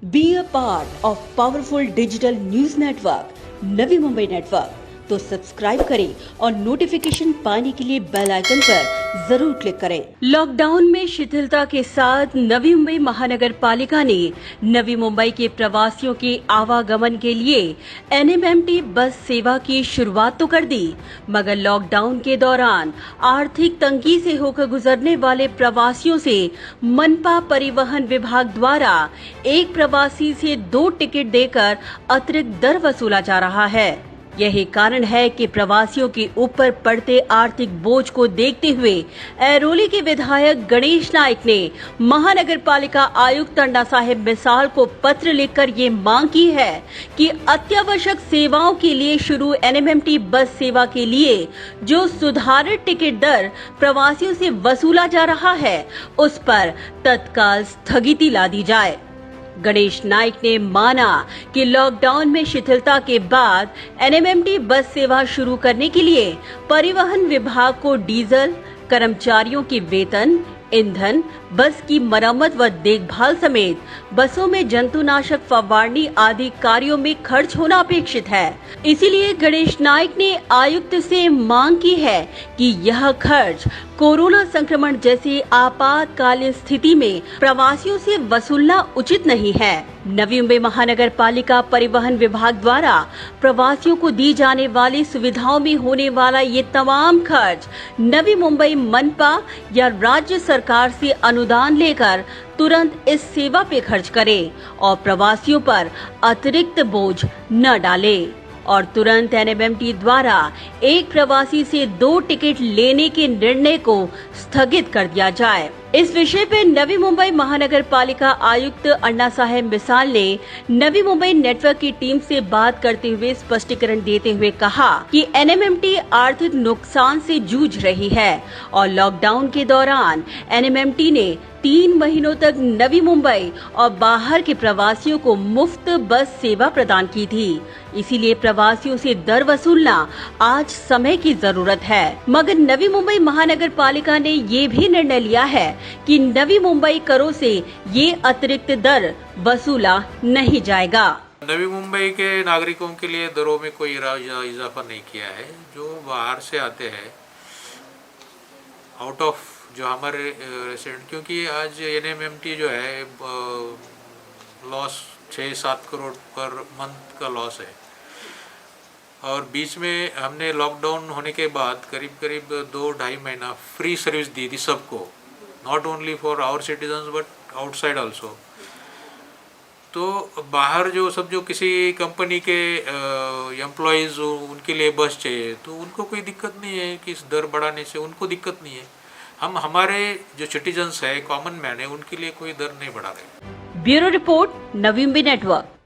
Be a part of powerful digital news network, NaviMumbai network। तो subscribe करें और notification पाने के लिए बेल आइकन पर जरूर क्लिक करें। लॉकडाउन में शिथिलता के साथ नवी मुंबई महानगर पालिका ने नवी मुंबई के प्रवासियों के आवागमन के लिए NMMT बस सेवा की शुरुआत तो कर दी, मगर लॉकडाउन के दौरान आर्थिक तंगी से होकर गुजरने वाले प्रवासियों से मनपा परिवहन विभाग द्वारा एक प्रवासी से 2 टिकट देकर अतिरिक्त दर वसूला जा रहा है। यही कारण है कि प्रवासियों के ऊपर पड़ते आर्थिक बोझ को देखते हुए ऐरोली के विधायक गणेश नाइक ने महानगर पालिका आयुक्त अन्नासाहेब मिसाल को पत्र लिखकर ये मांग की है कि अत्यावश्यक सेवाओं के लिए शुरू NMMT बस सेवा के लिए जो सुधारित टिकट दर प्रवासियों से वसूला जा रहा है, उस पर तत्काल स्थगिति ला दी जाए। गणेश नाइक ने माना कि लॉकडाउन में शिथिलता के बाद NMMT बस सेवा शुरू करने के लिए परिवहन विभाग को डीजल, कर्मचारियों के वेतन, ईंधन, बस की मरम्मत व देखभाल समेत बसों में जंतुनाशक फवारनी आदि कार्यों में खर्च होना अपेक्षित है। इसीलिए गणेश नाइक ने आयुक्त से मांग की है कि यह खर्च कोरोना संक्रमण जैसी आपातकालीन स्थिति में प्रवासियों से वसूलना उचित नहीं है। नवी मुंबई महानगर पालिका परिवहन विभाग द्वारा प्रवासियों को दी जाने वाली सुविधाओं में होने वाला ये तमाम खर्च नवी मुंबई मनपा या राज्य सरकार से अनुदान लेकर तुरंत इस सेवा पे खर्च करें और प्रवासियों पर अतिरिक्त बोझ न डालें और तुरंत NMMT द्वारा एक प्रवासी से 2 टिकट लेने के निर्णय को स्थगित कर दिया जाए। इस विषय पर नवी मुंबई महानगर पालिका आयुक्त अन्नासाहेब मिसाल ने नवी मुंबई नेटवर्क की टीम से बात करते हुए स्पष्टीकरण देते हुए कहा कि NMMT आर्थिक नुकसान से जूझ रही है और लॉकडाउन के दौरान NMMT ने 3 महीनों तक नवी मुंबई और बाहर के प्रवासियों को मुफ्त बस सेवा प्रदान की थी। इसीलिए प्रवासियों से दर वसूलना आज समय की जरूरत है, मगर नवी मुंबई महानगर पालिका ने ये भी निर्णय लिया है कि नवी मुंबई करों से ये अतिरिक्त दर वसूला नहीं जाएगा। नवी मुंबई के नागरिकों के लिए दरों में कोई इजाफा नहीं किया है। जो बाहर से आते हैं आउट ऑफ जो हमारे रेसिडेंट, क्योंकि आज NMMT जो है लॉस 6-7 करोड़ पर मंथ का लॉस है और बीच में हमने लॉकडाउन होने के बाद करीब 2-2.5 महीना फ्री सर्विस दी थी सबको, not only for our citizens but outside also. तो बाहर जो किसी कंपनी के एम्प्लॉयज़ उनके लिए बस चाहिए तो उनको कोई दिक्कत नहीं है कि इस दर बढ़ाने से उनको दिक्कत नहीं है। हम हमारे जो सिटीजन्स है, कॉमन मैन है, उनके लिए कोई दर नहीं बढ़ा रहे। Bureau report, Navi Mumbai network.